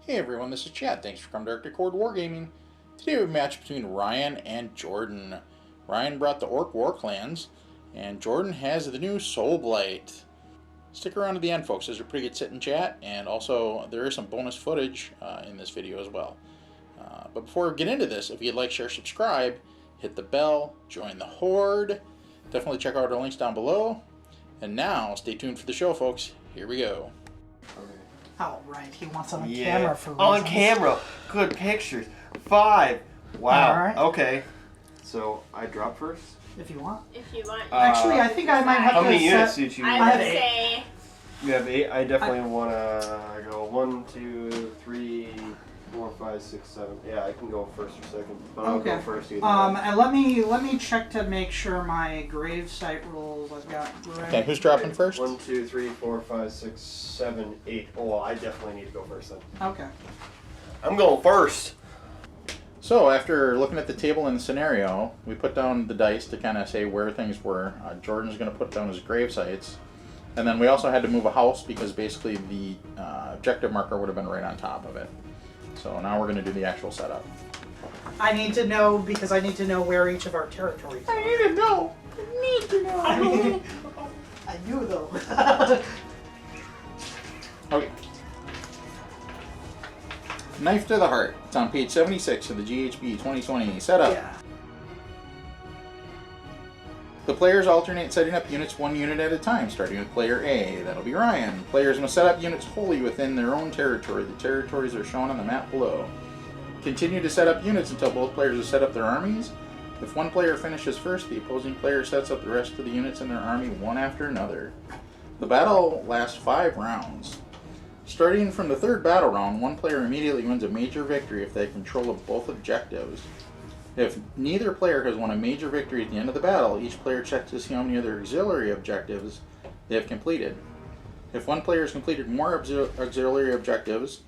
Hey everyone, this is Chad. Thanks for coming to Arctic Horde Wargaming. Today we have a match between Ryan and Jordan. Ryan brought the Orruk Warclans, and Jordan has the new Soulblight. Stick around to the end, folks. There's a pretty good sit and chat, and also there is some bonus footage in this video as well. But before we get into this, if you'd like, share, subscribe, hit the bell, join the Horde. Definitely check out our links down below. And now, stay tuned for the show, folks. Here we go. Oh, right. He wants on camera for reasons. On camera. Good pictures. 5. Wow. All right. Okay. So, I drop first? If you want. If you want. Actually, I think I might have how to many units set... did you I have would 8. say... You have 8. I definitely want to go 1, 2, 3, 4, 5, 6, 7. Yeah, I can go first or second. But I'll go first either. And let me check to make sure my gravesite rules I've got right. Okay, who's dropping first? 1, 2, 3, 4, 5, 6, 7, 8. Oh, well, I definitely need to go first then. Okay. I'm going first. So, after looking at the table and the scenario, we put down the dice to kind of say where things were. Jordan's going to put down his grave sites. And then we also had to move a house because basically the objective marker would have been right on top of it. So now we're going to do the actual setup. I need to know because I need to know where each of our territories are. I need to know. I mean, I knew though. Okay. Knife to the Heart. It's on page 76 of the GHB 2020 setup. Yeah. The players alternate setting up units 1 unit at a time, starting with player A. That'll be Ryan. Players must set up units wholly within their own territory. The territories are shown on the map below. Continue to set up units until both players have set up their armies. If one player finishes first, the opposing player sets up the rest of the units in their army one after another. The battle lasts 5 rounds. Starting from the 3rd battle round, one player immediately wins a major victory if they have control of both objectives. If neither player has won a major victory at the end of the battle, each player checks to see how many other auxiliary objectives they have completed. If one player has completed more auxiliary objectives,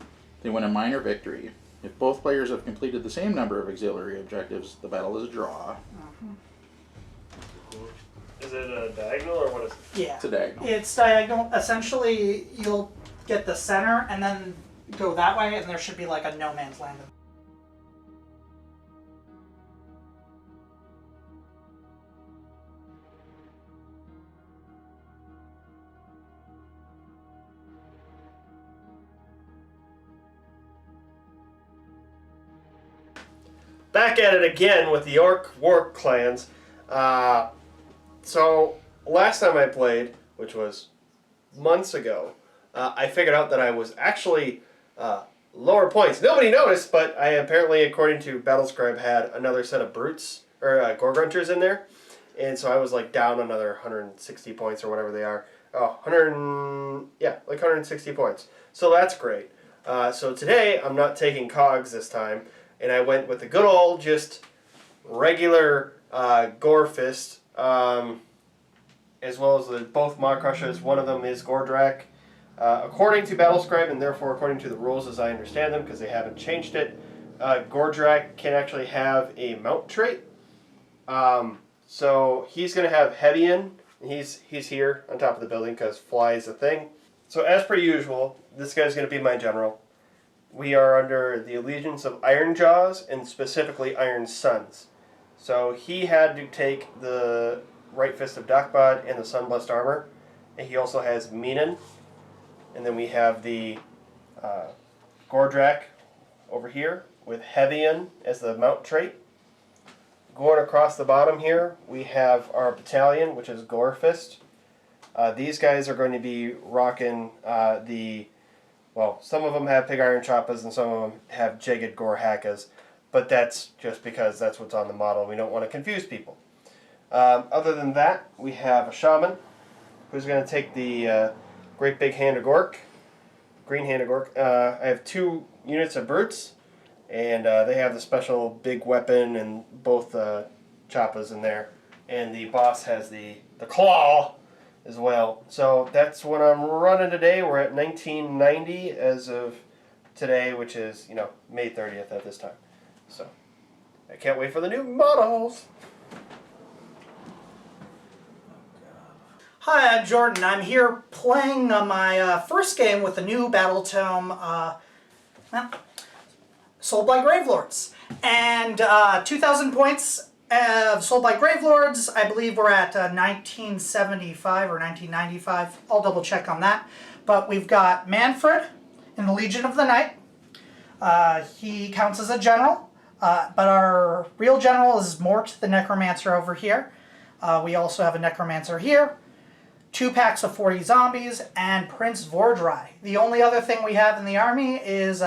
they win a minor victory. If both players have completed the same number of auxiliary objectives, the battle is a draw. Is it a diagonal or what is it? Yeah. It's a diagonal. It's diagonal. Essentially, you'll get the center and then go that way, and there should be like a no man's land. Back at it again with the Orruk Warclans. So last time I played, which was months ago, I figured out that I was actually lower points. Nobody noticed, but I apparently, according to Battlescribe, had another set of brutes or Gorgrunters in there, and so I was like down another 160 points or whatever they are. Oh, 160 points. So that's great. So today I'm not taking cogs this time. And I went with the good old, just regular Gore fist, as well as both Maw Crushers. One of them is Gordrak. According to Battlescribe, and therefore according to the rules as I understand them, because they haven't changed it, Gordrak can actually have a mount trait. So he's going to have heavy in. He's here on top of the building because fly is a thing. So as per usual, this guy's going to be my general. We are under the allegiance of Ironjawz, and specifically Iron Sons. So he had to take the right fist of Dakkbad and the Sunzblessed armor. And he also has Meanin. And then we have the Gordrak over here with Heavyin as the mount trait. Going across the bottom here, we have our battalion, which is Gore Fist. These guys are going to be rocking well, some of them have pig iron choppas and some of them have jagged gore hackas, but that's just because that's what's on the model. We don't want to confuse people. Other than that, we have a Shaman who's going to take the great big hand of Gork, green hand of Gork. I have 2 units of brutes, and they have the special big weapon and both choppas in there. And the boss has the Klaw as well. So that's what I'm running today. We're at 1990 as of today, which is, May 30th at this time. So I can't wait for the new models. Hi, I'm Jordan. I'm here playing my first game with the new Battle Tome. Well, Soulblight Gravelords. And 2,000 points of Soulblight Gravelords. I believe we're at 1975 or 1995. I'll double check on that. But we've got Manfred in the Legion of the Night. He counts as a general. But our real general is Mort the Necromancer over here. We also have a Necromancer here. 2 packs of 40 zombies, and Prince Vordry. The only other thing we have in the army is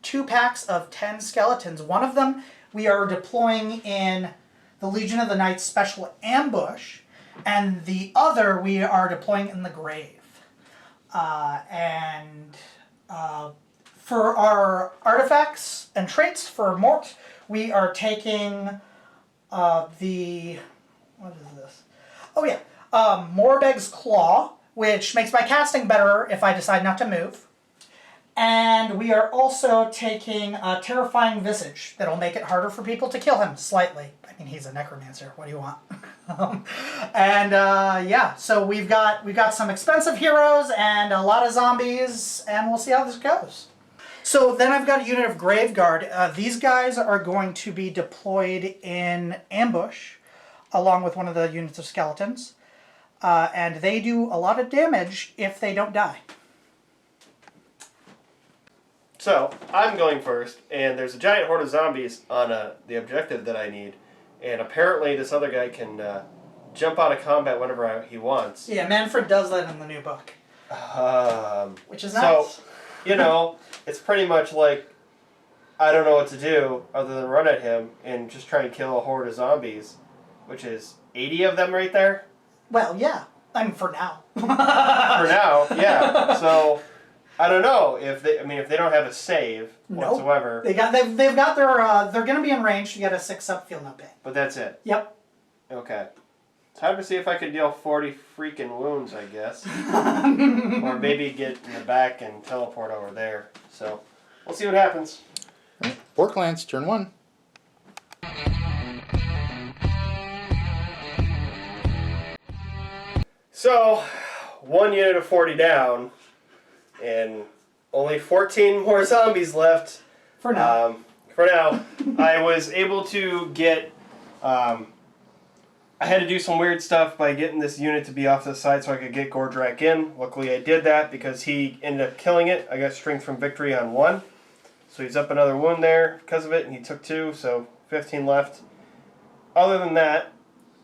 2 packs of 10 skeletons. One of them we are deploying in the Legion of the Night Special Ambush, and the other we are deploying in the Grave. For our artifacts and traits for Mort, we are taking what is this? Oh yeah, Morbeg's Klaw, which makes my casting better if I decide not to move. And we are also taking Terrifying Visage. That'll make it harder for people to kill him, slightly. I mean, he's a necromancer. What do you want? Yeah, so we've got some expensive heroes and a lot of zombies, and we'll see how this goes. So then I've got a unit of Graveguard. These guys are going to be deployed in ambush, along with one of the units of skeletons. And they do a lot of damage if they don't die. So, I'm going first, and there's a giant horde of zombies on the objective that I need. And apparently this other guy can jump out of combat whenever he wants. Yeah, Manfred does that in the new book. Which is nice. So, you know, it's pretty much like, I don't know what to do other than run at him and just try and kill a horde of zombies. Which is 80 of them right there? Well, yeah. I mean, for now. For now, yeah. So, I don't know if they don't have a save whatsoever. They've got their they're going to be in range to get a 6-up feel no pain. But that's it. Yep. Okay. Time to see if I can deal 40 freaking wounds, I guess. Or maybe get in the back and teleport over there. So, we'll see what happens. Warclans, turn 1. So, 1 unit of 40 down, and only 14 more zombies left. For now. I was able to get... I had to do some weird stuff by getting this unit to be off to the side so I could get Gordrak in. Luckily I did that because he ended up killing it. I got Strength from Victory on 1. So he's up another wound there because of it, and he took 2, so 15 left. Other than that,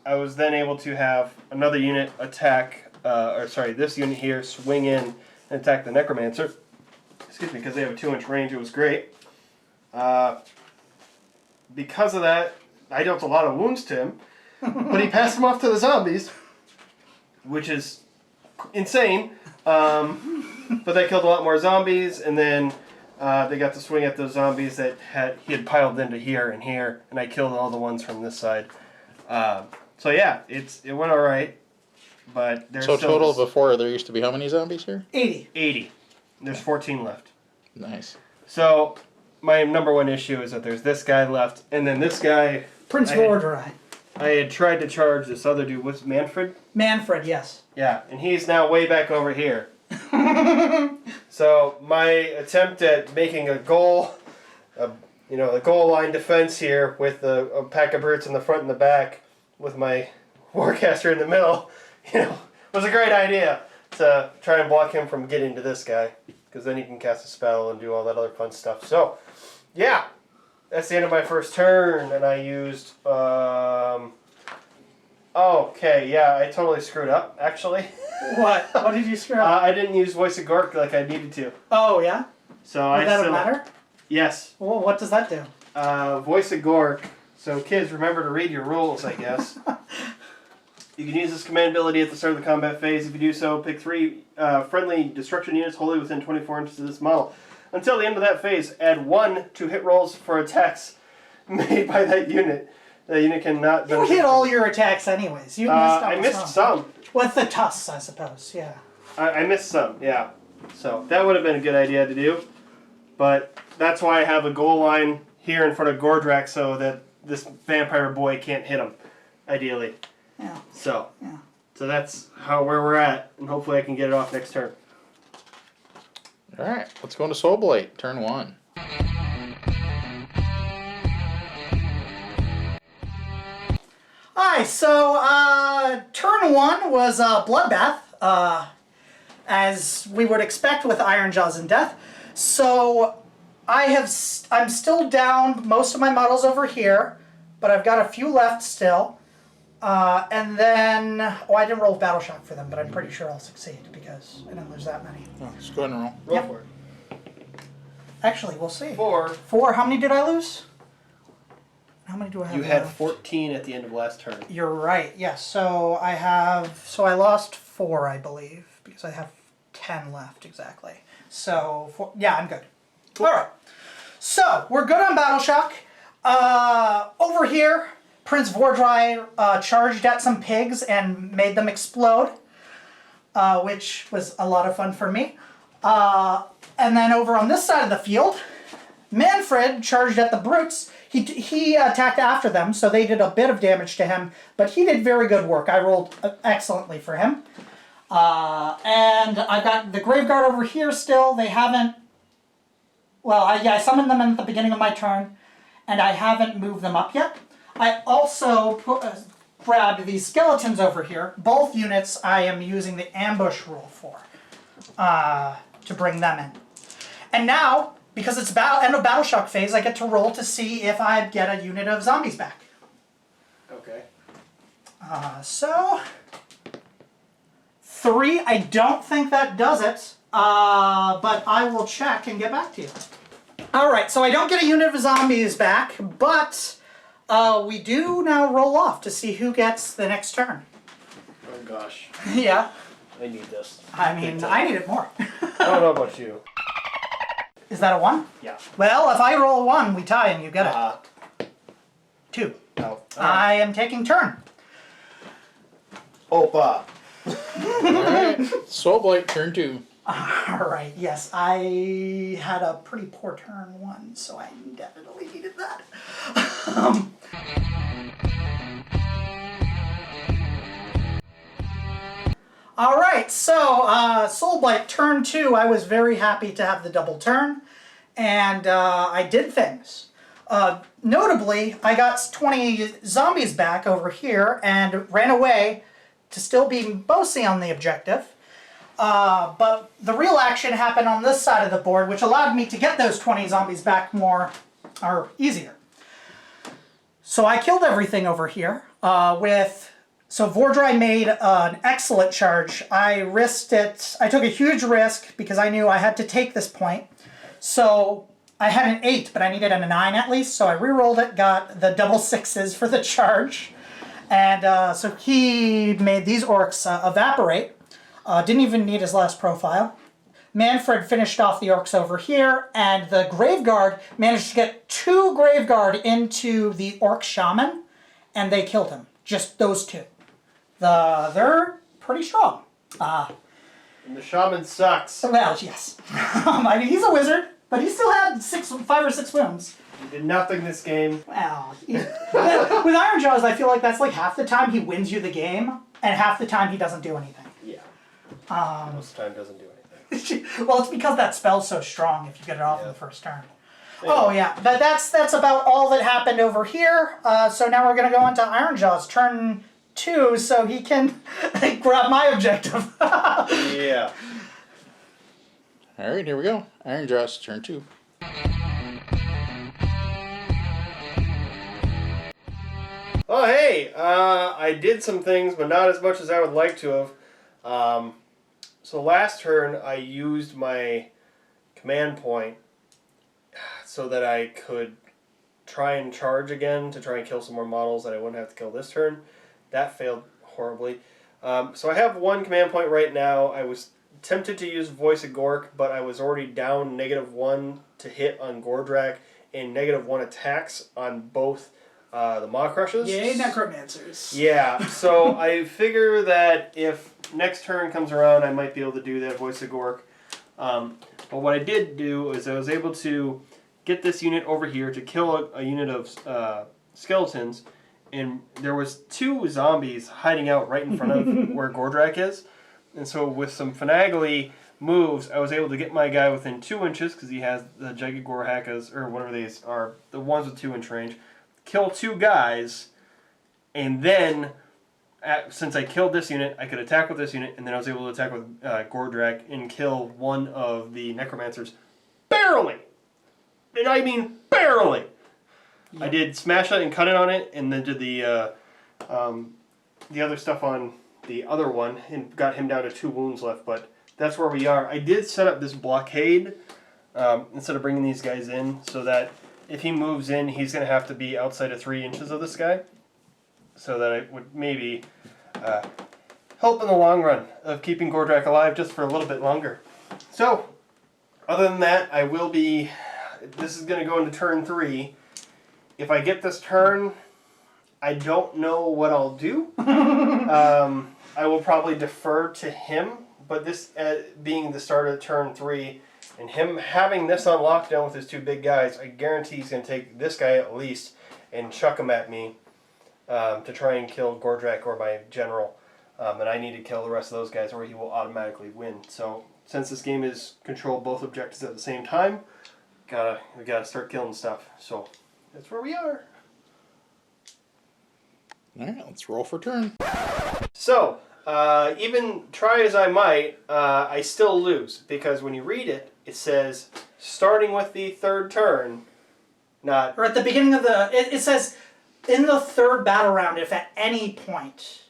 I was then able to have another unit attack, this unit here swing in and attack the Necromancer. Excuse me, because they have a 2-inch range. It was great. Because of that, I dealt a lot of wounds to him, but he passed them off to the zombies, which is insane. But they killed a lot more zombies, and then they got to swing at those zombies that he had piled into here, and I killed all the ones from this side. So yeah, it went all right, but there's so total before there used to be how many zombies here? 80. 80. There's 14 left. Nice. So my number one issue is that there's this guy left, and then this guy. Prince Vordry. I had tried to charge this other dude. What's Manfred? Manfred, yes. Yeah, and he's now way back over here. So my attempt at making a goal, the goal line defense here with a pack of brutes in the front and the back, with my Warcaster in the middle, was a great idea to try and block him from getting to this guy, because then he can cast a spell and do all that other fun stuff. So, yeah, that's the end of my first turn, and I used, okay, yeah, I totally screwed up, actually. What? What did you screw up? I didn't use Voice of Gork like I needed to. Oh, yeah? So Would that matter? Yes. Well, what does that do? Voice of Gork. So kids, remember to read your rules, I guess. You can use this command ability at the start of the combat phase. If you do so, pick 3 friendly destruction units wholly within 24 inches of this model. Until the end of that phase, add 1 to hit rolls for attacks made by that unit. The unit cannot... You hit all your attacks anyways. You I missed some. With the tusks, I suppose, yeah. I missed some, yeah. So that would have been a good idea to do. But that's why I have a goal line here in front of Gordrak so that this vampire boy can't hit him, ideally. Yeah. So that's where we're at, and hopefully I can get it off next turn. Alright, let's go into Soulblight, turn 1. Alright, so turn 1 was Bloodbath, as we would expect with Ironjawz and Death. So I'm still down most of my models over here, but I've got a few left still. And then, I didn't roll Battle Shock for them, but I'm pretty sure I'll succeed because I didn't lose that many. Oh, just go ahead and roll. Roll Yep. for it. Actually, we'll see. 4. 4. How many did I lose? How many do I have? You had left? 14 at the end of last turn. You're right. Yes. So I lost 4, I believe, because I have 10 left exactly. So yeah, I'm good. Cool. All right. So we're good on Battle Shock. Over here, Prince Vordry charged at some pigs and made them explode, which was a lot of fun for me. And then over on this side of the field, Manfred charged at the brutes. He attacked after them, so they did a bit of damage to him, but he did very good work. I rolled excellently for him. And I've got the Graveguard over here still. They haven't... Well, I summoned them at the beginning of my turn, and I haven't moved them up yet. I also grabbed these skeletons over here. Both units I am using the ambush rule for, to bring them in. And now, because it's end of Battle Shock phase, I get to roll to see if I get a unit of zombies back. Okay. So 3, I don't think that does it, but I will check and get back to you. Alright, so I don't get a unit of zombies back, but we do now roll off to see who gets the next turn. Oh gosh. Yeah. I need this. I mean, I need it more. I don't know about you. Is that a 1? Yeah. Well, if I roll a 1, we tie and you get it. 2. No. I am taking turn. Opa. Alright. Soulblight, turn 2. Alright, yes, I had a pretty poor turn 1, so I definitely needed that. Alright, so Soulblight, turn 2, I was very happy to have the double turn, and I did things. Notably, I got 20 zombies back over here and ran away to still be mostly on the objective. But the real action happened on this side of the board, which allowed me to get those 20 zombies back easier. So I killed everything over here so Vordry made an excellent charge. I risked it. I took a huge risk because I knew I had to take this point. So I had an 8, but I needed a 9 at least, so I re-rolled it, got the double 6s for the charge. And so he made these orcs evaporate. Didn't even need his last profile. Manfred finished off the orcs over here, and the Graveguard managed to get 2 Graveguard into the Orc Shaman, and they killed him. Just those 2. They're pretty strong. And the Shaman sucks. Well, yes. I mean, he's a wizard, but he still had 5 or 6 wounds. He did nothing this game. Well, with Ironjawz, I feel like that's like half the time he wins you the game, and half the time he doesn't do anything. Yeah. Most of the time doesn't do anything. Well, it's because that spell's so strong if you get it off in the first turn. Yeah. Oh, yeah. But that's about all that happened over here. So now we're going to go into Ironjawz, turn 2, so he can grab my objective. Yeah. Alright, here we go. Ironjawz, turn 2. Oh, hey! I did some things, but not as much as I would like to have. So last turn, I used my command point so that I could try and charge again to try and kill some more models that I wouldn't have to kill this turn. That failed horribly. So I have 1 command point right now. I was tempted to use Voice of Gork, but I was already down -1 to hit on Gordrak and -1 attacks on both the Maw Crushes. Yay, Necromancers. Yeah, so I figure that if next turn comes around, I might be able to do that Voice of Gork. But what I did do is I was able to get this unit over here to kill a unit of skeletons, and there was 2 zombies hiding out right in front of where Gordrak is. And so with some finagly moves, I was able to get my guy within 2 inches because he has the Jagged Gore Hackas, or whatever these are, the ones with 2-inch range. Kill 2 guys, and then, since I killed this unit, I could attack with this unit, and then I was able to attack with Gordrak and kill one of the Necromancers barely! And I mean barely! Yep. I did Smasha and cut it on it, and then did the other stuff on the other one, and got him down to 2 wounds left, but that's where we are. I did set up this blockade instead of bringing these guys in, so that if he moves in, he's going to have to be outside of 3 inches of this guy, so that it would maybe help in the long run of keeping Gordrak alive just for a little bit longer. So, other than that, I will be... This is going to go into turn 3. If I get this turn, I don't know what I'll do. I will probably defer to him, but this being the start of turn 3, and him having this on lockdown with his 2 big guys, I guarantee he's going to take this guy at least and chuck him at me to try and kill Gordrak or my general. And I need to kill the rest of those guys or he will automatically win. So since this game is control both objectives at the same time, we gotta start killing stuff. So that's where we are. Alright, let's roll for turn. So, even try as I might, I still lose. Because when you read it, it says, starting with the 3rd turn, not... Or at the beginning of the... It says, in the 3rd battle round, if at any point...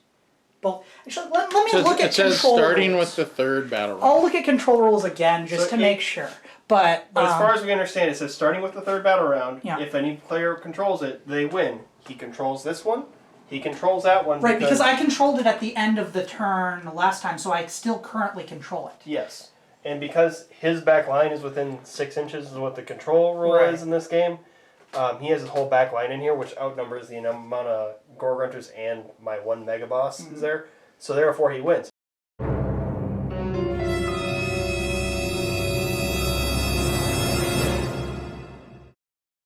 Well, actually, let me look at control It says starting rules. with the 3rd battle round. I'll look at control rules again, just to make sure. But as far as we understand, it says starting with the 3rd battle round, yeah. If any player controls it, they win. He controls this one. He controls that one. Right, because I controlled it at the end of the turn last time, so I still currently control it. Yes. And because his back line is within 6 inches is what the control rule is in this game, he has his whole back line in here, which outnumbers the amount of Gore Grunters and my 1 Mega Boss is there. So therefore he wins.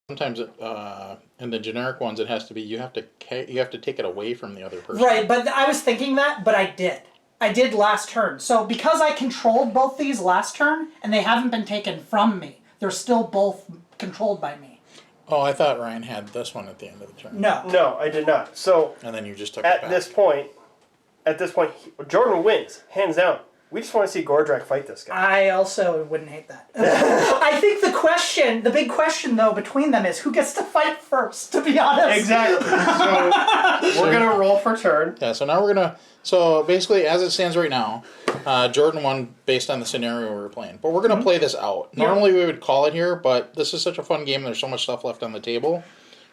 Sometimes in the generic ones, it has to be you have to take it away from the other person. Right, but I was thinking that, but I did. I did last turn. So because I controlled both these last turn, and they haven't been taken from me, they're still both controlled by me. Oh, I thought Ryan had this one at the end of the turn. No. No, I did not. So and then you just took it back. At this point, Jordan wins, hands down. We just want to see Gordrak fight this guy. I also wouldn't hate that. I think the big question though between them is who gets to fight first, to be honest. Exactly. So we're going to roll for turn. Yeah, so now we're going to... So basically, as it stands right now, Jordan won based on the scenario we were playing. But we're going to play this out. Normally we would call it here, but this is such a fun game. There's so much stuff left on the table.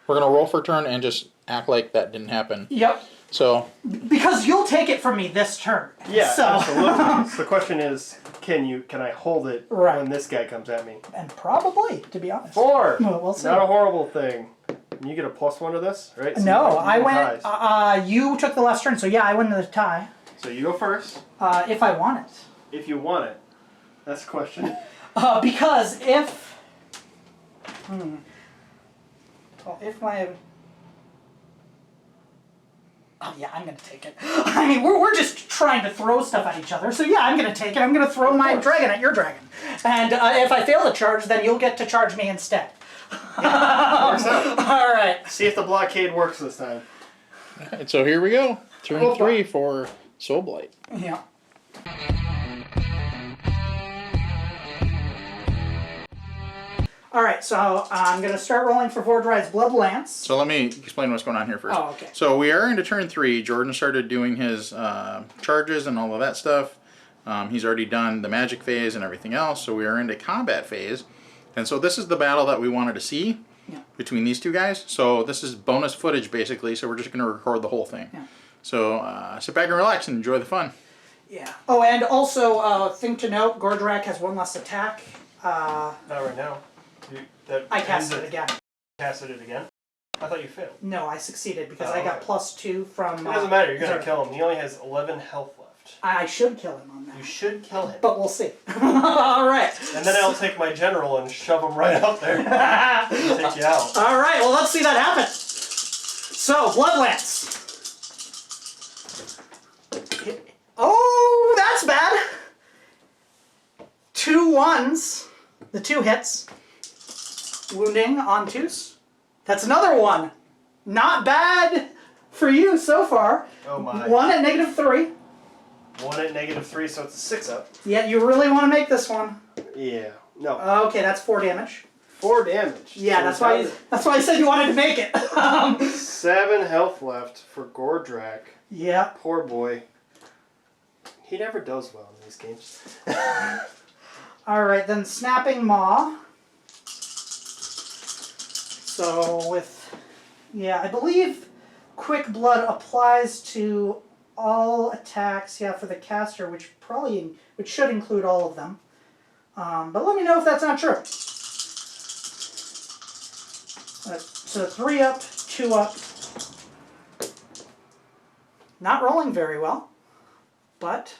We're going to roll for turn and just act like that didn't happen. Yep. So... Because you'll take it from me this turn. Yeah, so. absolutely. So the question is, can I hold it when this guy comes at me? And probably, to be honest. 4! Well, we'll see. Not a horrible thing. And you get a +1 to this, right? So no, I went... you took the last turn, so yeah, I went to the tie. So you go first. If I want it. If you want it. That's the question. Because if... Well, if my... Oh yeah, I'm going to take it. I mean, we're just trying to throw stuff at each other, so yeah, I'm going to take it. I'm going to throw my dragon at your dragon. And if I fail to charge, then you'll get to charge me instead. Yeah, works out. All right. See if the blockade works this time. All right, so here we go. Turn 3 for Soulblight. Yeah. All right, so I'm going to start rolling for Vordry's Bloodlance. So let me explain what's going on here first. Oh, okay. So we are into turn 3. Jordan started doing his charges and all of that stuff. He's already done the magic phase and everything else, so we are into combat phase. And so this is the battle that we wanted to see between these two guys. So this is bonus footage, basically, so we're just going to record the whole thing. Yeah. So sit back and relax and enjoy the fun. Yeah. Oh, and also, thing to note, Gordrak has 1 less attack. Not right now. I casted it again. Casted it again? I thought you failed. No, I succeeded because I got +2 from... It doesn't matter, you're going to kill him. He only has 11 health left. I should kill him on that. You should kill him. But we'll see. All right. And then I'll take my general and shove him right out there. And take you out. All right, well, let's see that happen. So, Bloodlance. Oh, that's bad. 1s, the 2 hits. Wounding on 2s. That's another 1. Not bad for you so far. Oh my. 1 at -3. 1 at -3, so it's a 6-up. Yeah, you really want to make this one. Yeah. No. Okay, that's 4 damage. 4 damage. Yeah, So that's why I said you wanted to make it. 7 health left for Gordrak. Yeah. Poor boy. He never does well in these games. Alright, then Snapping Maw. So with... Yeah, I believe Quick Blood applies to all attacks, yeah, for the caster, which should include all of them. But let me know if that's not true. So 3 up, 2 up. Not rolling very well, but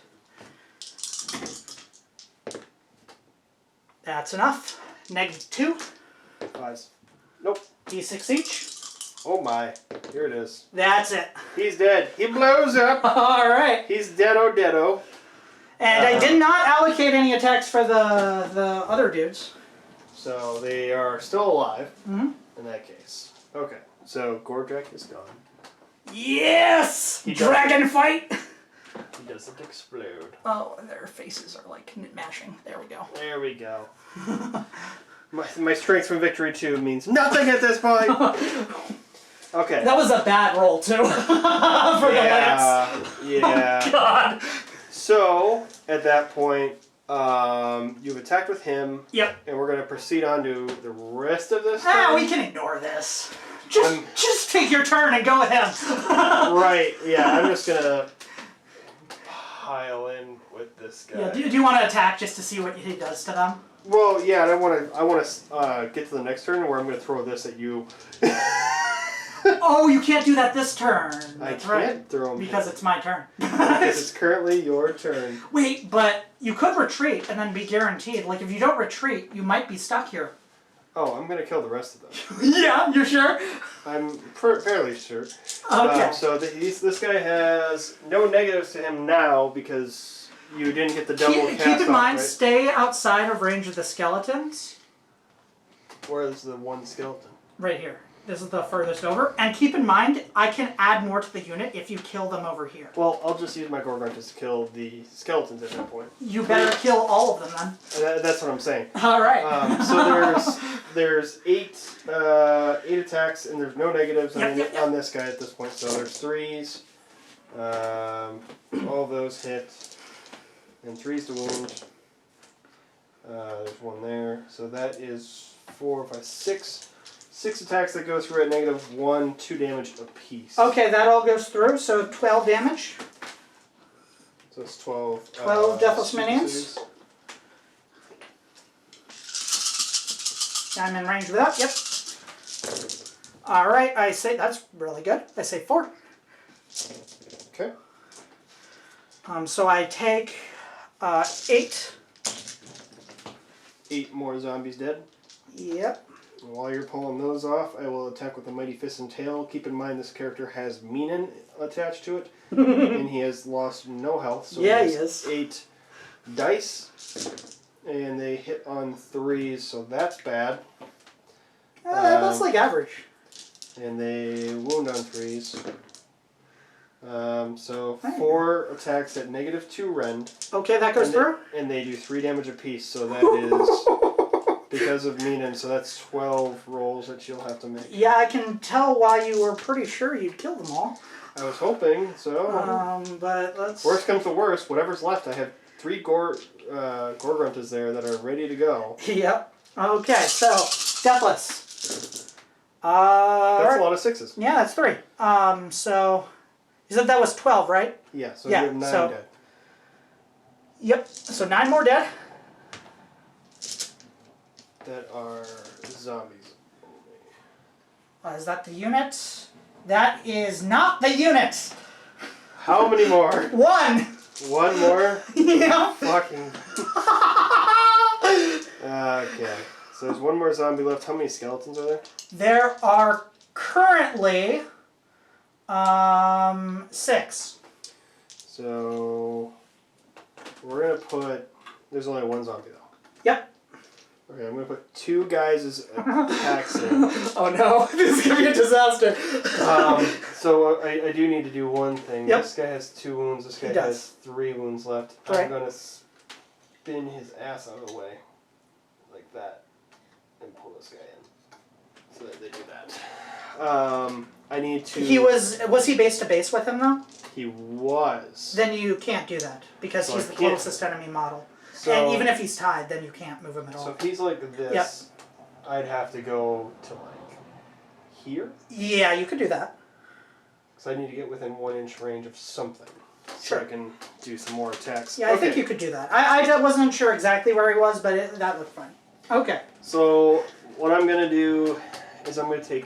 that's enough. -2. 5s. Nope. D6 each. Oh my. Here it is. That's it. He's dead. He blows up. Alright. He's deado. And I did not allocate any attacks for the other dudes. So they are still alive Mm-hmm. in that case. Okay. So Gordrak is gone. Yes! He Dragon fight! He doesn't explode. Oh, their faces are like mashing. There we go. There we go. my strength from victory 2 means nothing at this point. Okay. That was a bad roll too. For the lance. Yeah. Oh, God. So at that point, you've attacked with him. Yep. And we're gonna proceed on to the rest of this. We can ignore this. Just take your turn and go with him. Right. Yeah. I'm just gonna pile in with this guy. Yeah. Do you want to attack just to see what he does to them? Well, yeah. And I want to get to the next turn where I'm gonna throw this at you. Oh, you can't do that this turn. That's I can't right. throw him because it's my turn. because it's currently your turn. Wait, but you could retreat and then be guaranteed. Like if you don't retreat, you might be stuck here. Oh, I'm gonna kill the rest of them. Yeah, you're sure? I'm fairly sure. Okay. So this guy has no negatives to him now because you didn't get the double cast Keep in mind, right? stay outside of range of the skeletons. Where is the one skeleton? Right here. This is the furthest over. And keep in mind, I can add more to the unit if you kill them over here. Well, I'll just use my Gork to kill the skeletons at that point. You better kill all of them then. That's what I'm saying. All right. So there's 8 attacks and there's no negatives on this guy at this point. So there's 3s. All of those hit. And 3s to wound. There's 1 there. So that is 4, 5, 6. 6 attacks that go through at -1, 2 damage apiece. Okay, that all goes through, so 12 damage. So it's 12. 12 deathless minions. I'm in range of that, yep. Alright, I say, that's really good. I say 4. Okay. So I take 8. 8 more zombies dead. Yep. And while you're pulling those off, I will attack with the Mighty Fist and Tail. Keep in mind this character has Minen attached to it, and he has lost no health. So yeah, he he is. 8 dice, and they hit on 3s, so that's bad. That's like average. And they wound on 3s. So 4 attacks at -2 rend. Okay, that goes through. And they do 3 damage apiece, so that is because of Minen, so that's 12 rolls that you'll have to make. Yeah, I can tell why you were pretty sure you'd kill them all. I was hoping, so... But let's... Worst comes to worst, whatever's left, I have 3 Gorgruntas there that are ready to go. Yep. Okay, so, Deathless. That's a lot of 6s. Yeah, that's 3. So, you said that was 12, right? Yeah, so Yeah, you have 9 so- dead. Yep. So 9 more dead. That are zombies. Is that the unit? That is not the unit! How many more? 1! 1 more? Yeah. Fucking... Okay. So there's 1 more zombie left. How many skeletons are there? There are currently 6. So we're gonna put. There's only 1 zombie though. Yep. Okay, I'm going to put 2 guys' attacks in. Oh no, this is going to be a disaster. So I do need to do one thing. Yep. This guy has 2 wounds. This guy He does. has 3 wounds left. Right. I'm going to spin his ass out of the way. Like that. And pull this guy in. So that they do that. I need to... Was he base to base with him though? He was. Then you can't do that because So he's I the can't. closest enemy model. So, And even if he's tied, then you can't move him at all. So if he's like this, I'd have to go to like here. Yeah, you could do that. Because I need to get within 1 inch range of something. Sure. So I can do some more attacks. Yeah, I think you could do that. I wasn't sure exactly where he was, but that looked fine. Okay. So what I'm going to do is I'm going to take...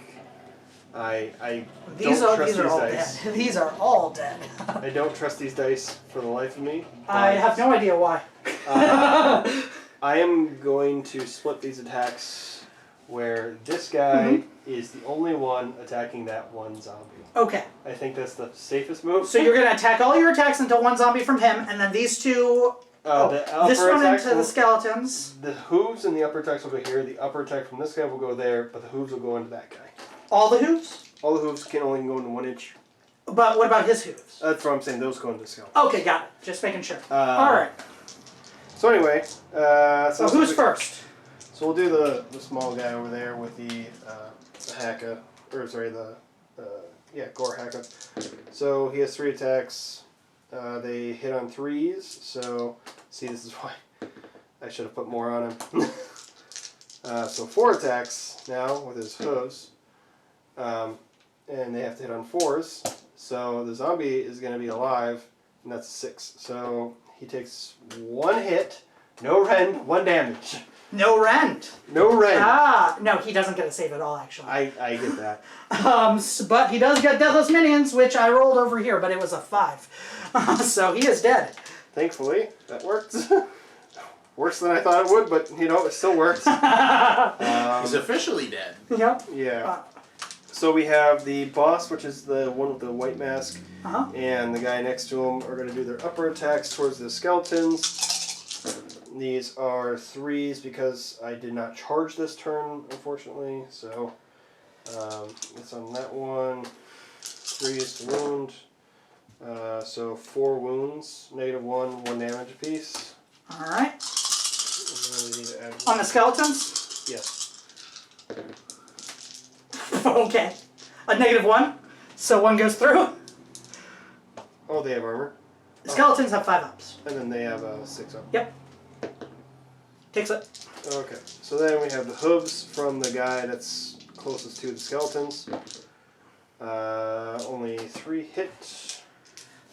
These don't are trust these all dice. dead. These are all dead. I don't trust these dice for the life of me. I have no idea why. I am going to split these attacks where this guy is the only one attacking that one zombie. Okay. I think that's the safest move. So you're going to attack all your attacks until one zombie from him, and then these two... The upper this one attack into the skeletons. The hooves and the upper attacks will go here. The upper attack from this guy will go there, but the hooves will go into that guy. All the hooves? All the hooves can only go into 1 inch. But what about his hooves? That's what I'm saying. Those go into the skeleton. Okay, got it. Just making sure. Alright. So anyway, So who's first? So we'll do the small guy over there with the Hacka, or sorry, Gore Hacka. So he has 3 attacks. They hit on 3s. So see, this is why I should have put more on him. So 4 attacks now with his hooves, and they have to hit on 4s. So the zombie is going to be alive, and that's 6. So he takes 1 hit, no rend, 1 damage. No rend. No rend. Ah, no, he doesn't get a save at all, actually. I get that. But he does get deathless minions, which I rolled over here, but it was a 5. So he is dead. Thankfully, that worked. Worse than I thought it would, but you know, it still worked. He's officially dead. Yep. Yeah. So we have the boss, which is the one with the white mask, and the guy next to him are going to do their upper attacks towards the skeletons. These are 3s because I did not charge this turn, unfortunately. So it's on that one. 3 is the wound. So 4 wounds, -1, 1 damage apiece. Alright. We need to add On the skeletons? Yes. Okay. A -1. So 1 goes through. Oh, they have armor. The skeletons have 5 ups. And then they have a 6 up. Yep. Takes it. Okay. So then we have the hooves from the guy that's closest to the skeletons. Only 3 hit.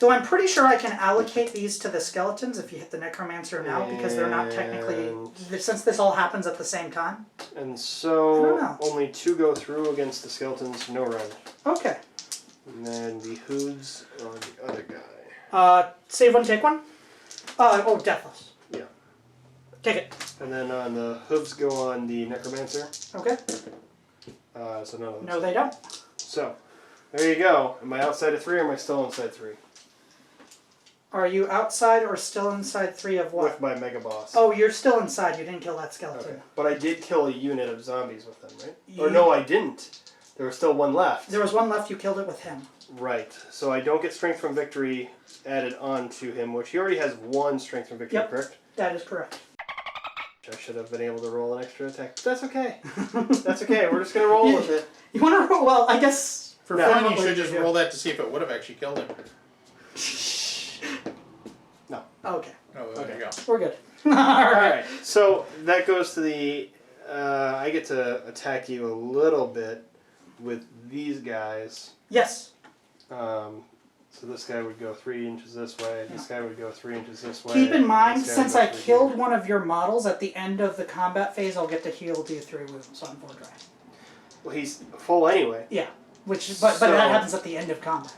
Though I'm pretty sure I can allocate these to the skeletons if you hit the necromancer now, because they're not technically... Since this all happens at the same time. And I so don't know. only 2 go through against the skeletons, no run. Okay. And then the hooves on the other guy. Save 1, take 1? Oh, deathless. Yeah. Take it. And then on the hooves go on the necromancer. Okay. So none of them. No, they don't. So, there you go. Am I outside of 3 or am I still inside 3? Are you outside or still inside 3 of what? With my mega boss. Oh, you're still inside. You didn't kill that skeleton. Okay. But I did kill a unit of zombies with them, right? Or no, I didn't. There was still 1 left. There was 1 left. You killed it with him. Right. So I don't get strength from victory added on to him, which he already has 1 strength from victory, correct? That is correct. I should have been able to roll an extra attack. But that's okay. That's okay. We're just going to roll with it. You want to roll? Well, I guess... For fun, you should just roll that to see if it would have actually killed him. No. Okay. Oh, there you go. We're good. Alright. So that goes to the... I get to attack you a little bit with these guys. Yes. So this guy would go 3 inches this way. This guy would go 3 inches this way. Keep in mind, this guy would since go I 3 killed here. one of your models, at the end of the combat phase, I'll get to heal do 3 wounds on Gordrak. Well, he's full anyway. Yeah. But that happens at the end of combat.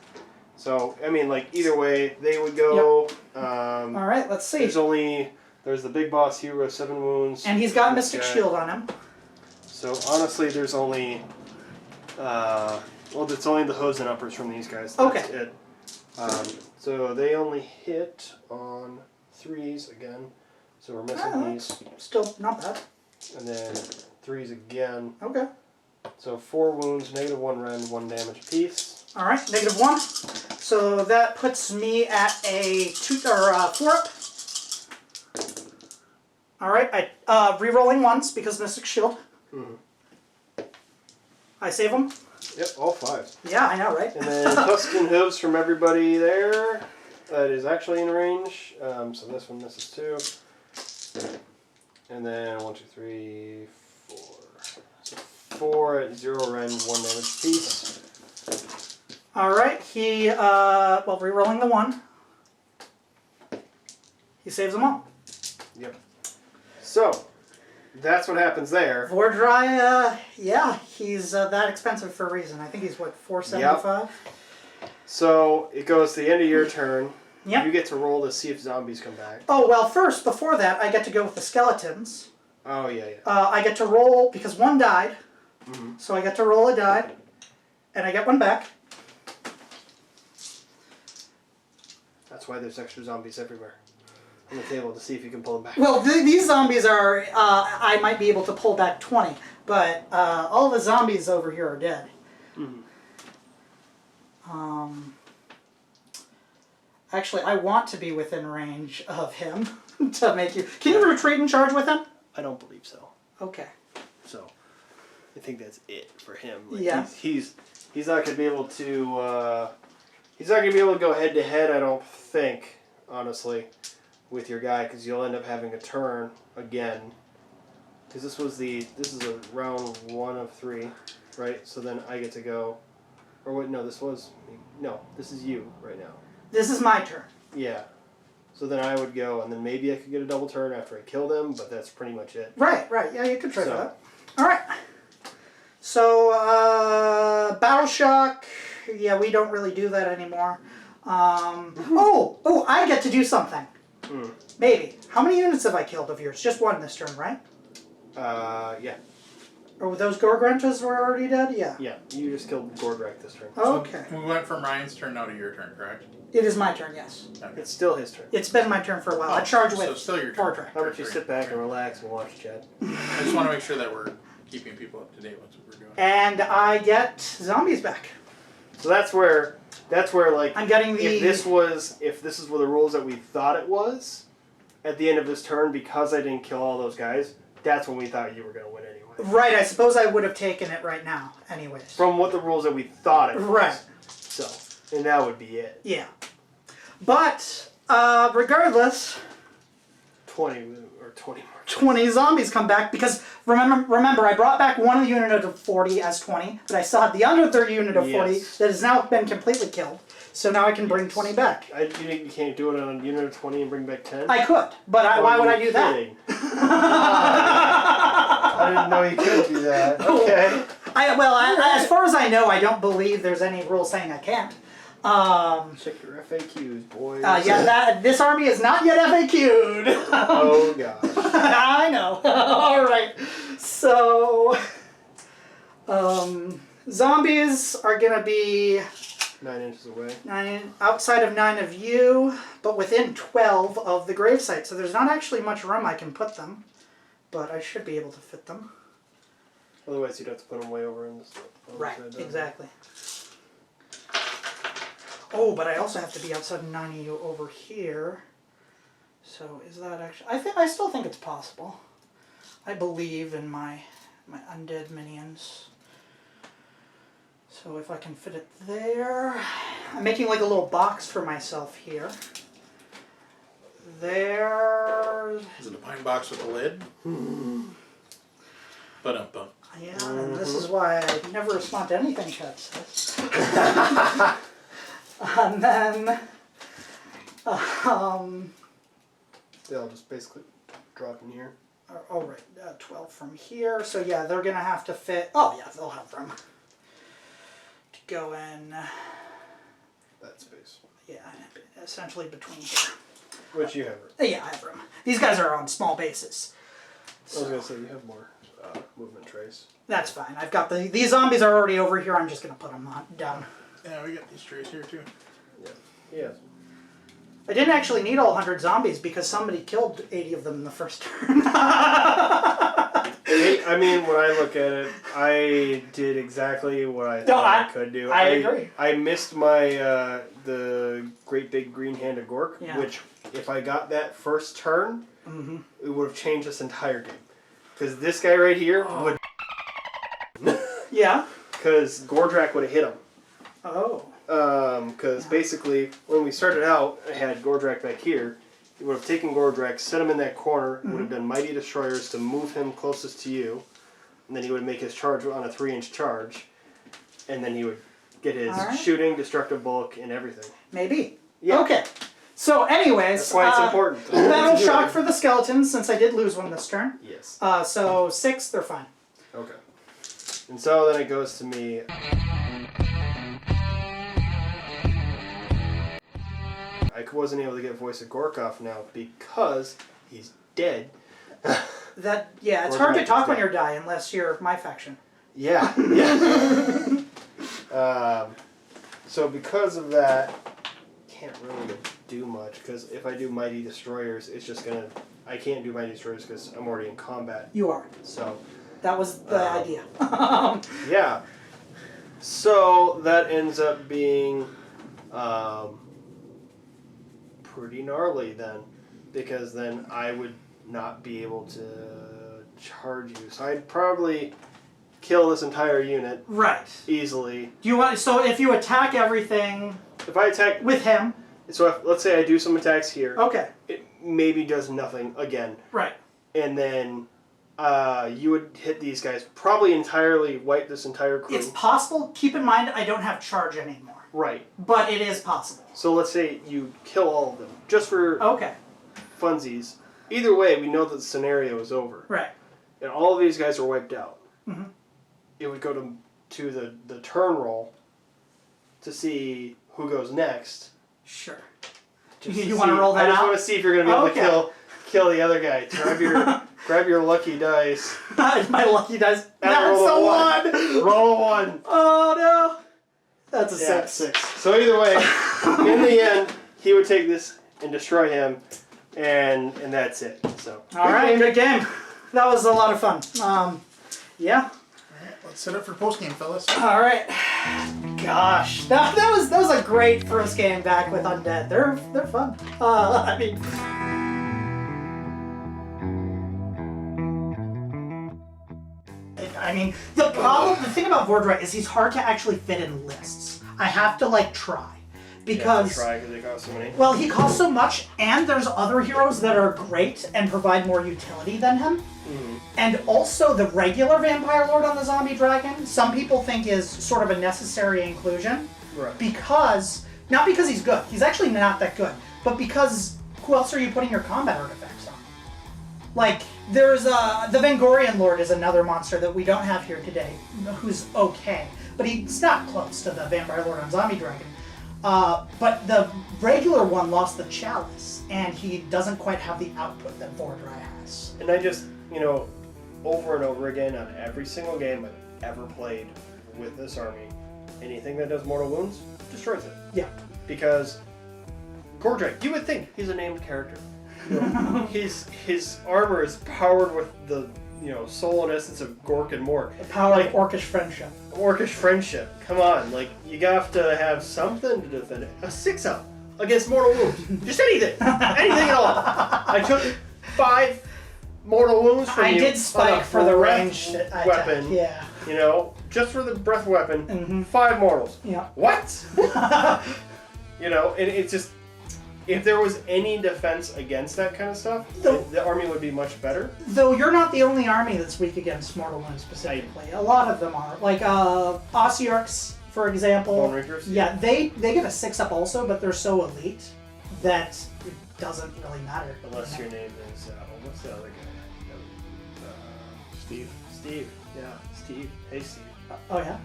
So, I mean, like, either way, they would go... Alright, let's see. There's the big boss here with 7 wounds. And he's got This Mystic guy. Shield on him. So, honestly, there's only... well, it's only the hooves and uppers from these guys. That's Okay. it. So, they only hit on 3s again. So we're missing these. Still not bad. And then 3s again. Okay. So 4 wounds, -1 rend, 1 damage apiece. All right, -1. So that puts me at a 4 up. All right, I re-rolling once because Mystic Shield. I save them. Yep, all 5. Yeah, I know, right? And then Tusken Hooves from everybody there. That is actually in range. So this one misses 2. And then 1, 2, 3, 4. So 4 at 0 rend, 1 damage apiece. All right, he, well, re-rolling the 1. He saves them all. Yep. So, that's what happens there. Vordry, yeah, he's that expensive for a reason. I think he's, what, 475? Yep. So, it goes to the end of your turn. Yep. You get to roll to see if zombies come back. Oh, well, first, before that, I get to go with the skeletons. Oh, yeah, yeah. I get to roll, because 1 died, so I get to roll a die, and I get 1 back. That's why there's extra zombies everywhere on the table to see if you can pull them back. Well, these zombies are, I might be able to pull back 20, but all the zombies over here are dead. Actually, I want to be within range of him to make you... Can you retreat and charge with him? I don't believe so. Okay. So, I think that's it for him. Yeah. He's not going to be able to... he's not going to be able to go head-to-head, I don't think, honestly, with your guy, because you'll end up having a turn again. Because this is a round 1 of 3, right? So then I get to go... Or wait, no, this is you right now. This is my turn. Yeah. So then I would go, and then maybe I could get a double turn after I kill them, but that's pretty much it. Right. Yeah, you could try that. All right. So, Battle Shock, yeah, we don't really do that anymore. Oh, I get to do something. Maybe. How many units have I killed of yours? Just 1 this turn, right? Yeah. Or those Gorgrantas were already dead? Yeah. Yeah, you just killed Gordrak this turn. Okay. So we went from Ryan's turn now to your turn, correct? It is my turn, yes. Okay. It's still his turn. It's been my turn for a while. I charge with so still your turn. Gordrak. How about you sit back and relax and watch Chad? I just want to make sure that we're keeping people up to date with what we're doing. And I get zombies back. So that's where like I'm getting the... if this were the rules that we thought it was, at the end of this turn, because I didn't kill all those guys, that's when we thought you were going to win anyway. Right, I suppose I would have taken it right now, anyways. From what the rules that we thought it was. Right. So, and that would be it. Yeah. But, regardless... 20 or 20 more. 20 zombies come back, because remember I brought back one unit of 40 as 20, but I still had the other unit of 40 that has now been completely killed. So now I can bring 20 back. You can't do it on a unit of 20 and bring back 10? I could, but why would I do that? I didn't know you could do that. Okay. As far as I know, I don't believe there's any rule saying I can't. Check your FAQs, boys. This army is not yet FAQ'd. Oh, gosh. I know. All right. So, zombies are going to be... 9 inches away. Outside of 9 of you, but within 12 of the gravesite. So there's not actually much room I can put them, but I should be able to fit them. Otherwise, you'd have to put them way over in this. Right, exactly. Oh, but I also have to be outside of 9 of you over here. So is that actually... I still think it's possible. I believe in my undead minions. So if I can fit it there... I'm making like a little box for myself here. There... Is it a pine box with a lid? Ba-dum-bum. Yeah, and this is why I never respond to anything Chad says. And then... They'll just basically drop in here. Oh, right. 12 from here. So yeah, they're going to have to fit... Oh, yeah, they'll have room. To go in... That space. Yeah, essentially between here. Which you have room. Yeah, I have room. These guys are on small bases. I was going to say, you have more movement trays. That's fine. I've got these zombies are already over here. I'm just going to put them down. Yeah, we got these trays here too. Yeah. Yeah. I didn't actually need all 100 zombies because somebody killed 80 of them in the first turn. I mean, when I look at it, I did exactly what I thought I could do. I agree. I missed my the great big green hand of Gork, which if I got that first turn, it would have changed this entire game. Because this guy right here would... Yeah? Because Gordrak would have hit him. Oh. Because basically, when we started out, I had Gordrak back here. He would have taken Gordrak, set him in that corner, would have done Mighty Destroyers to move him closest to you, and then he would make his charge on a 3-inch charge, and then he would get his shooting, destructive bulk, and everything. Maybe. Yeah. Okay. So anyways... That's why it's important. Battle shock for the skeletons, since I did lose one this turn. Yes. So 6, they're fine. Okay. And so then it goes to me... I wasn't able to get Voice of Gork off now because he's dead. It's hard to talk when you're dying unless you're my faction. Yeah. So because of that, can't really do much because if I do Mighty Destroyers, it's just gonna. I can't do Mighty Destroyers because I'm already in combat. You are. So. That was the idea. Yeah. So that ends up being. Pretty gnarly then, because then I would not be able to charge you. So I'd probably kill this entire unit easily. Do you want? So if you attack everything, if I attack with him, so let's say I do some attacks here. Okay. It maybe does nothing again. Right. And then you would hit these guys, probably entirely wipe this entire crew. It's possible. Keep in mind, I don't have charge anymore. Right. But it is possible. So let's say you kill all of them, just for funsies. Either way, we know that the scenario is over. Right. And all of these guys are wiped out. Mm-hmm. It would go to the turn roll to see who goes next. Sure. You want to roll that out? I just want to see if you're going to be able to kill the other guy. Grab your lucky dice. My lucky dice. That's a 1. Roll a 1. Oh no. That's a 6. So either way, in the end, he would take this and destroy him, and that's it. So. All right, good game. That was a lot of fun. Yeah. All right, let's set up for post game, fellas. All right. Gosh, that was a great first game back with Undead. They're fun. I mean, the thing about Gordrak is he's hard to actually fit in lists. I have to try. Because they cost so many. Well, he costs so much, and there's other heroes that are great and provide more utility than him. Mm-hmm. And also the regular Vampire Lord on the Zombie Dragon, some people think is sort of a necessary inclusion. Right. Because, not because he's good, he's actually not that good, but because who else are you putting your combat artifacts on? There's the Vangorian Lord is another monster that we don't have here today, who's okay, but he's not close to the Vampire Lord on Zombie Dragon. But the regular one lost the Chalice, and he doesn't quite have the output that Gordrak has. And I just, over and over again on every single game I've ever played with this army, anything that does mortal wounds destroys it. Yeah. Because Gordrak, you would think he's a named character. His armor is powered with the soul and essence of Gork and Mork. The power of Orcish friendship. Orcish friendship. Come on, you have to have something to defend it. A 6-up against mortal wounds. Just anything at all. I took 5 mortal wounds from you. I did spike for the ranged weapon. Yeah. Just for the breath weapon. Mm-hmm. 5 mortals. Yeah. What? And it's just. If there was any defense against that kind of stuff, the army would be much better. Though you're not the only army that's weak against mortal wounds specifically. A lot of them are. Ossiarchs, for example. Bone Reapers? Yeah, they get a 6-up also, but they're so elite that it doesn't really matter. Unless your name is, what's the other guy? Steve. Steve, yeah. Steve. Hey, Steve. Oh, yeah?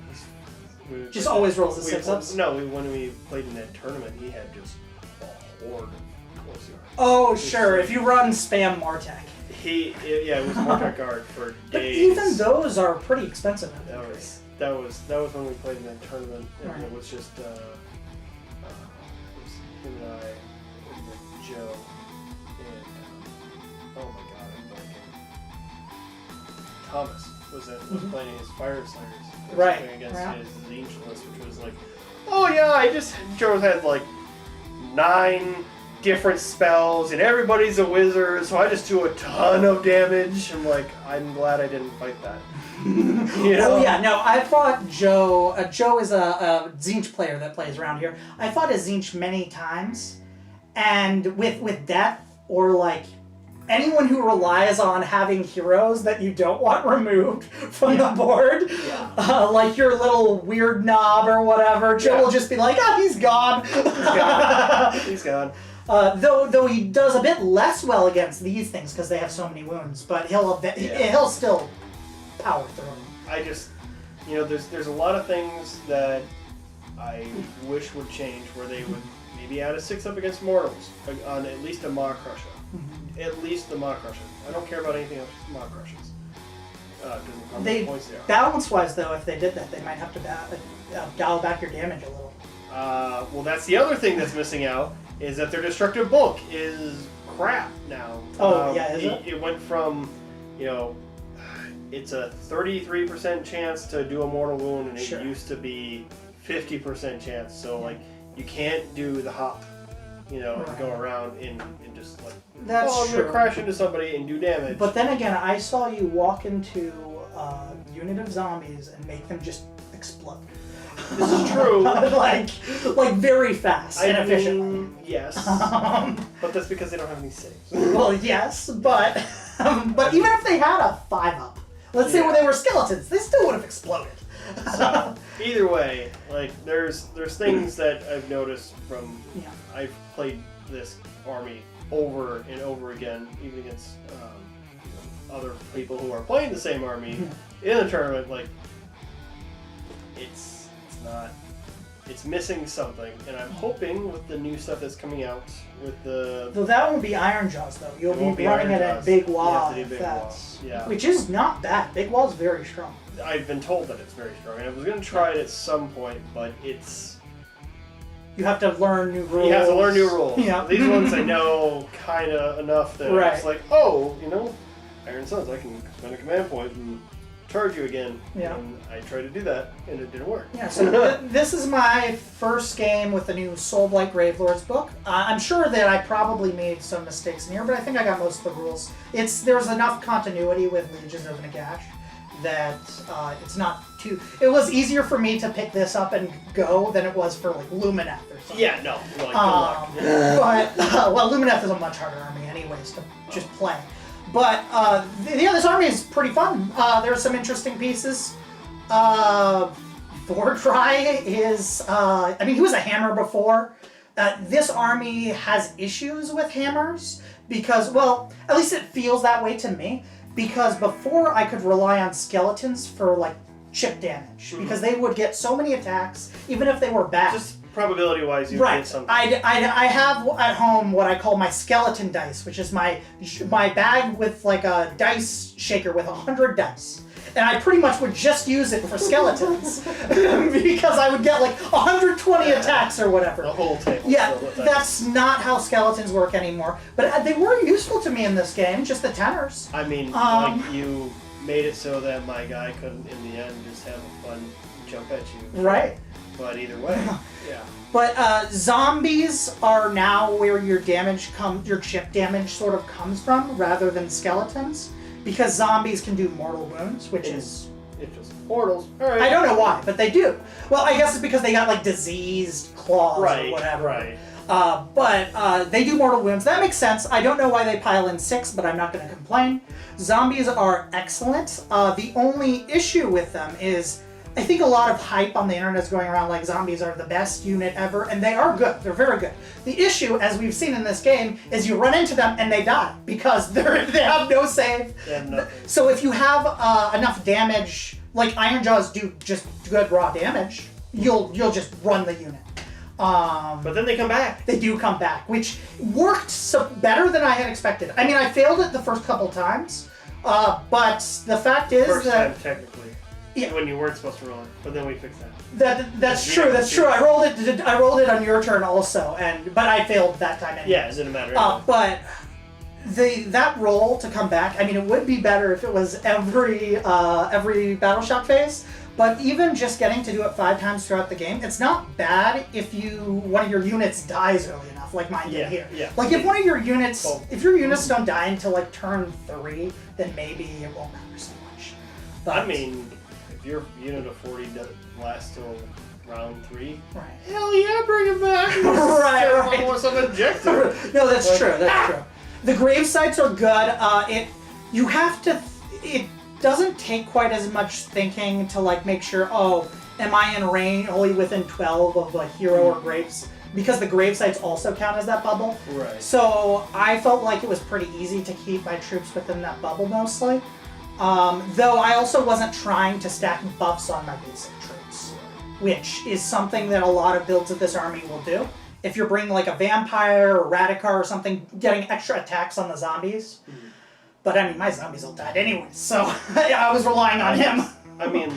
Just always rolls the 6-ups? No, when we played in that tournament, he had just... Oh, sure. If you run spam Martech. It was Mortech Guard for days. But even those are pretty expensive. That was when we played in that tournament. And It was just him and I in the Joe and oh my god, I'm blanking. Thomas was playing his Fire Slayers. Right. Against Yeah. his Ancient list, which was like, oh yeah, Joe had like 9 different spells and everybody's a wizard, so I just do a ton of damage. I'm like, I'm glad I didn't fight that. You know? Oh yeah, no, I fought Joe. Joe is a Tzeentch player that plays around here. I fought a Tzeentch many times, and with death or like anyone who relies on having heroes that you don't want removed from the board, like your little Wierdnob or whatever, Joe will just be like, he's gone. He's gone. Though he does a bit less well against these things because they have so many wounds, but he'll still power through them. I just, there's a lot of things that I wish would change, where they would maybe add a 6-up against mortals on at least a Maw Krusha. At least the Maw Krusha. I don't care about anything else with Maw Krushas. How many points they are. Balance-wise, though, if they did that, they might have to dial back your damage a little. Well, that's the other thing that's missing out, is that their destructive bulk is crap now. Oh, yeah, is it? It went from, it's a 33% chance to do a mortal wound, and it used to be 50% chance. So, like, you can't do the hop, go around and just, like, That's I'm going to crash into somebody and do damage. But then again, I saw you walk into a unit of zombies and make them just explode. This is true. like very fast and efficiently. Yes. But that's because they don't have any saves. Well, yes, but even if they had a 5-up, let's say where they were skeletons, they still would have exploded. So, either way, like there's things that I've noticed from I've played this army over and over again, even against other people who are playing the same army in a tournament. Like it's missing something, and I'm hoping with the new stuff that's coming out with the. Though that won't be Ironjawz though. You'll be running it at Big Wall. Which is not bad. Big Wall's very strong. I've been told that it's very strong, and I was going to try it at some point, but it's. You have to learn new rules. You have to learn new rules. Yeah. These ones I know kind of enough that it's like, Iron Suns, I can spend a command point and charge you again. Yeah. And I tried to do that, and it didn't work. Yeah, so this is my first game with the new Soulblight Gravelords book. I'm sure that I probably made some mistakes in here, but I think I got most of the rules. There's enough continuity with Legions of Nagash that it's not too... It was easier for me to pick this up and go than it was for, like, Lumineth or something. Yeah, no. Like, good luck. But, Lumineth is a much harder army anyways to just play. But, this army is pretty fun. There's some interesting pieces. Gordrak is... he was a hammer before. This army has issues with hammers because, well, at least it feels that way to me. Because before I could rely on skeletons for like chip damage, because they would get so many attacks, even if they were bad. Just probability-wise, you get something. I have at home what I call my skeleton dice, which is my bag with like a dice shaker with 100 dice. And I pretty much would just use it for skeletons because I would get like 120 attacks or whatever. The whole table. Yeah, that's not how skeletons work anymore. But they were useful to me in this game, just the tenors. I mean, like you made it so that my guy couldn't, in the end, just have a fun jump at you. Right. But either way, yeah. But zombies are now where your chip damage sort of comes from, rather than skeletons. Because zombies can do mortal wounds, which is... It's just mortals. All right. I don't know why, but they do. Well, I guess it's because they got, like, diseased claws or whatever. Right. But they do mortal wounds. That makes sense. I don't know why they pile in 6, but I'm not going to complain. Zombies are excellent. The only issue with them is... I think a lot of hype on the internet is going around like zombies are the best unit ever, and they are good. They're very good. The issue, as we've seen in this game, is you run into them and they die because they have no save. They have nothing. So if you have enough damage, like Ironjawz do just good raw damage, you'll just run the unit. But then they come back. They do come back, which worked better than I had expected. I mean, I failed it the first couple times, but the fact is First time, technically. Yeah. when you weren't supposed to roll it, but then we fixed that. That's true. That's true. I rolled it on your turn also, but I failed that time anyway. Yeah, it didn't matter. But that roll to come back. I mean, it would be better if it was every battle shock phase. But even just getting to do it 5 times throughout the game, it's not bad if one of your units dies early enough, like mine did here. Yeah. Like if one of your units, if your units don't die until like turn 3, then maybe it won't matter so much. But, I mean, if your unit of 40 doesn't last till round 3, right. hell yeah, bring it back. right. What's an objective? No, that's true. That's true. The grave sites are good. You have to. It doesn't take quite as much thinking to like make sure. Oh, am I in range only within 12 of a hero or graves? Because the grave sites also count as that bubble. Right. So I felt like it was pretty easy to keep my troops within that bubble mostly. Though I also wasn't trying to stack buffs on my basic troops, which is something that a lot of builds of this army will do. If you're bringing like a vampire or Radicar or something, getting extra attacks on the zombies. Mm-hmm. But I mean, my zombies all died anyway, so I was relying on him. I mean,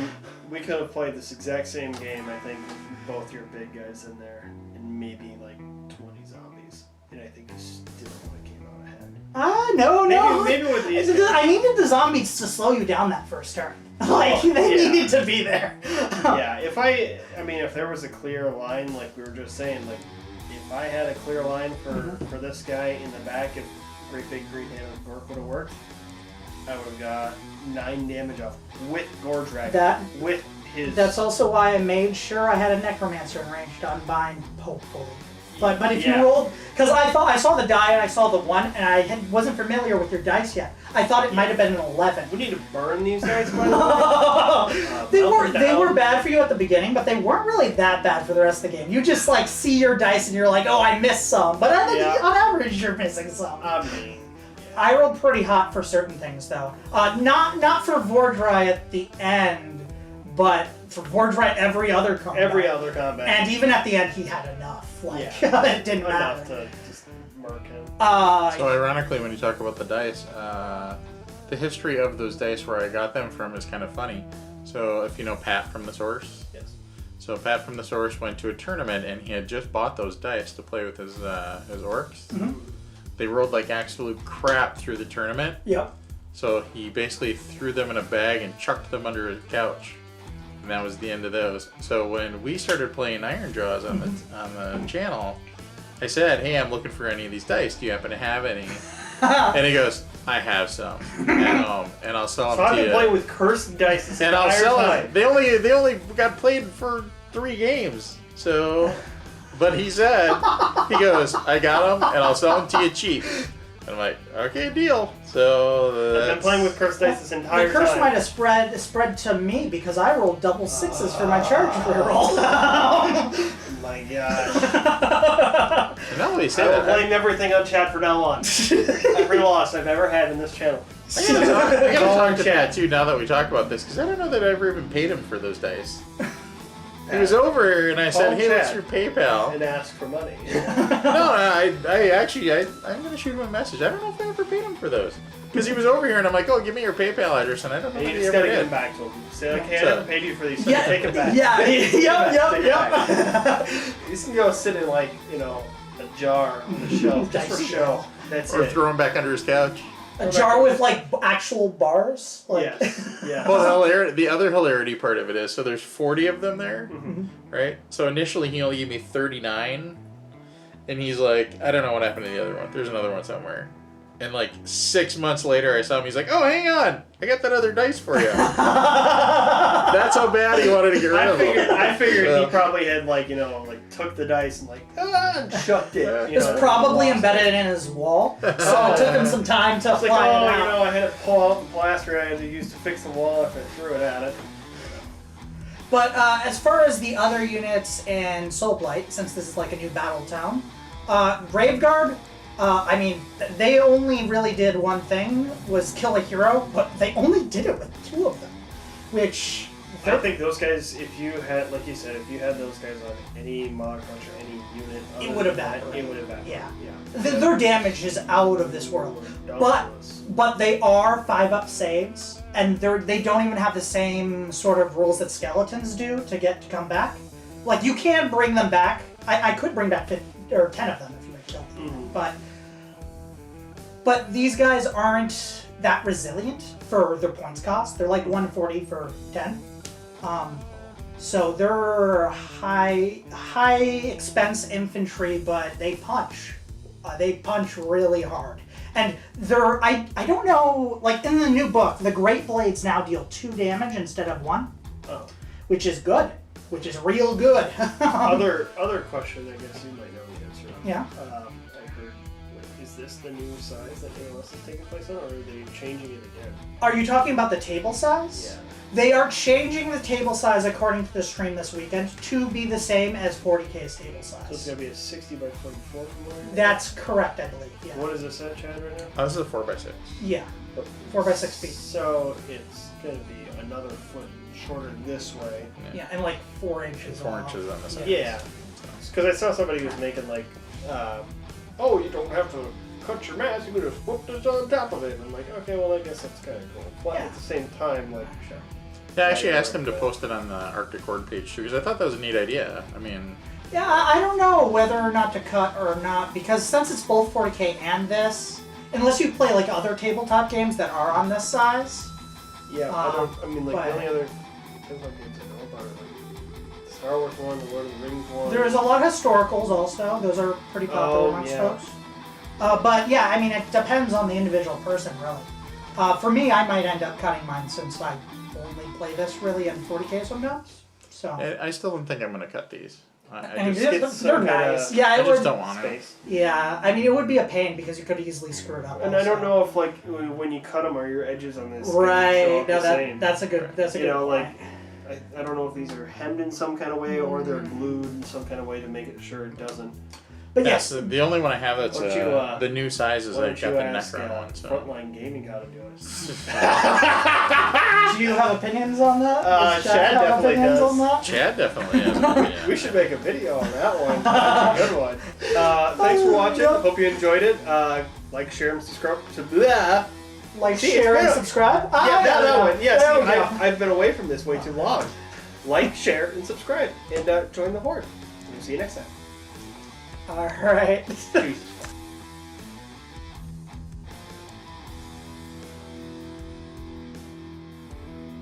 we could have played this exact same game, I think, with both your big guys in there, and maybe like 20 zombies. And I think you still would have came out ahead. No. Maybe with these guys. I needed the zombies to slow you down that first turn. They needed to be there. Yeah, if there was a clear line, like we were just saying, like, if I had a clear line for this guy in the back, if Great Big Green Hand of Gork would have worked, I would have got 9 damage off with Gordrak. That's also why I made sure I had a Necromancer in range to unbind, hopefully. But if you rolled, because I saw the die and I saw the 1, and I wasn't familiar with your dice yet. I thought it might have been an 11. We need to burn these guys, by the way. They were bad for you at the beginning, but they weren't really that bad for the rest of the game. You just like see your dice and you're like, oh, I missed some. But I think on average, you're missing some. I rolled pretty hot for certain things though. Not for Vordry at the end, but for Vordry every other combat. And even at the end, he had enough. It didn't matter. Enough to just murk him. So ironically, when you talk about the dice, the history of those dice where I got them from is kind of funny. So if you know Pat from the Source. Yes. So Pat from the Source went to a tournament and he had just bought those dice to play with his orcs. Mm-hmm. They rolled like absolute crap through the tournament. Yep. So he basically threw them in a bag and chucked them under his couch. And that was the end of those. So when we started playing Ironjawz on the channel, I said, hey, I'm looking for any of these dice. Do you happen to have any? And he goes, I have some at home, and I'll sell them to you. So I've been playing with cursed dice this and I'll sell time. them. They only got played for 3 games. So, but he said, he goes, I got them, and I'll sell them to you cheap. And I'm like, okay, deal. So I've been playing with cursed dice this entire time. The curse might have spread to me because I rolled double 6s for my charge reroll. Oh my gosh. No, he I said will blame everything on chat from now on. Every loss I've ever had in this channel. I gotta talk to Pat too now that we talk about this because I don't know that I ever even paid him for those dice. He was over here and I said, hey, what's your PayPal? And ask for money. No, I'm going to shoot him a message. I don't know if I ever paid him for those. Because he was over here and I'm like, oh, give me your PayPal address. And I don't know if you he just ever got to did. give them back to him. Say, okay, I haven't paid you for these, so take them back. Yep. These can go sit in like, a jar on the shelf just for show. That's or it. throw him back under his couch. A jar with like actual bars? Yes. Yeah. Well, the other hilarity part of it is, so there's 40 of them there, right? So initially he only gave me 39, and he's like, I don't know what happened to the other one. There's another one somewhere. And like 6 months later I saw him, he's like, oh, hang on, I got that other dice for you. That's how bad he wanted to get rid of them. I figured he probably had took the dice and chucked it. It's probably embedded in his wall, so it took him some time to fly it out. I had to pull out the blaster I had to use to fix the wall after I threw it at it. But as far as the other units in Soulblight, since this is like a new battle town, Graveguard, they only really did one thing, was kill a hero, but they only did it with 2 of them, which I think those guys, if you had, like you said, if you had those guys on any mod punch or any unit, It would have been. It would have been. Yeah. Yeah. Their damage is out of this world. But they are 5-up saves, and they don't even have the same sort of rules that skeletons do to come back. Like, you can bring them back. I could bring back 10 of them if you had killed them. But these guys aren't that resilient for their points cost. They're like 140 for 10. So they're high expense infantry, but they punch. They punch really hard. And I don't know, like in the new book, the Great Blades now deal 2 damage instead of 1. Oh. Which is good. Which is real good. Other question, I guess you might know the answer. Yeah. I heard, is this the new size that AOS is taking place on, or are they changing it again? Are you talking about the table size? Yeah. They are changing the table size according to the stream this weekend to be the same as 40K's table size. So it's going to be a 60 by 24 from where? That's correct, I believe. Yeah. What is this at, Chad, right now? This is a 4x6. Yeah. 4x6 feet. So it's going to be another foot shorter this way. Yeah, and like 4 inches. 4 inches on the side. Yeah. Because I saw somebody who was making like, oh, you don't have to cut your mass, you can just put this on top of it. And I'm like, okay, well, I guess that's kind of cool. But at the same time, like, Yeah, I actually asked him to post it on the Arctic Horde page too, because I thought that was a neat idea. I mean... Yeah, I don't know whether or not to cut or not, because since it's both 40K and this, unless you play like other tabletop games that are on this size... Yeah, I mean, like, the only other tabletop games I know about are like Star Wars one, the Lord of the Rings one. There's a lot of historicals also. Those are pretty popular amongst folks. But yeah, I mean, it depends on the individual person, really. For me, I might end up cutting mine since I only play this really in 40K sometimes. So I still don't think I'm going to cut these. I mean, they're nice. Yeah, I just don't want to. Yeah, I mean, it would be a pain because you could easily screw it up. And I don't know if, like, when you cut them, are your edges on this right? No, the same? That's a good. That's a good. You know, point. like, I don't know if these are hemmed in some kind of way or they're glued in some kind of way to make it sure it doesn't. But yes, the only one I have that's the new size is I got the Necron one. So. Frontline Gaming how to do it. Do you have opinions on that? Chad definitely does. On that? Chad definitely has. We should make a video on that one. That's a good one. Thanks for watching. Hope you enjoyed it. Like, share, and subscribe. Like, share, and subscribe? Yeah, that one. Yes, Yeah, I've been away from this way too long. Like, share, and subscribe. And join the Horde. We'll see you next time. All right. Peace.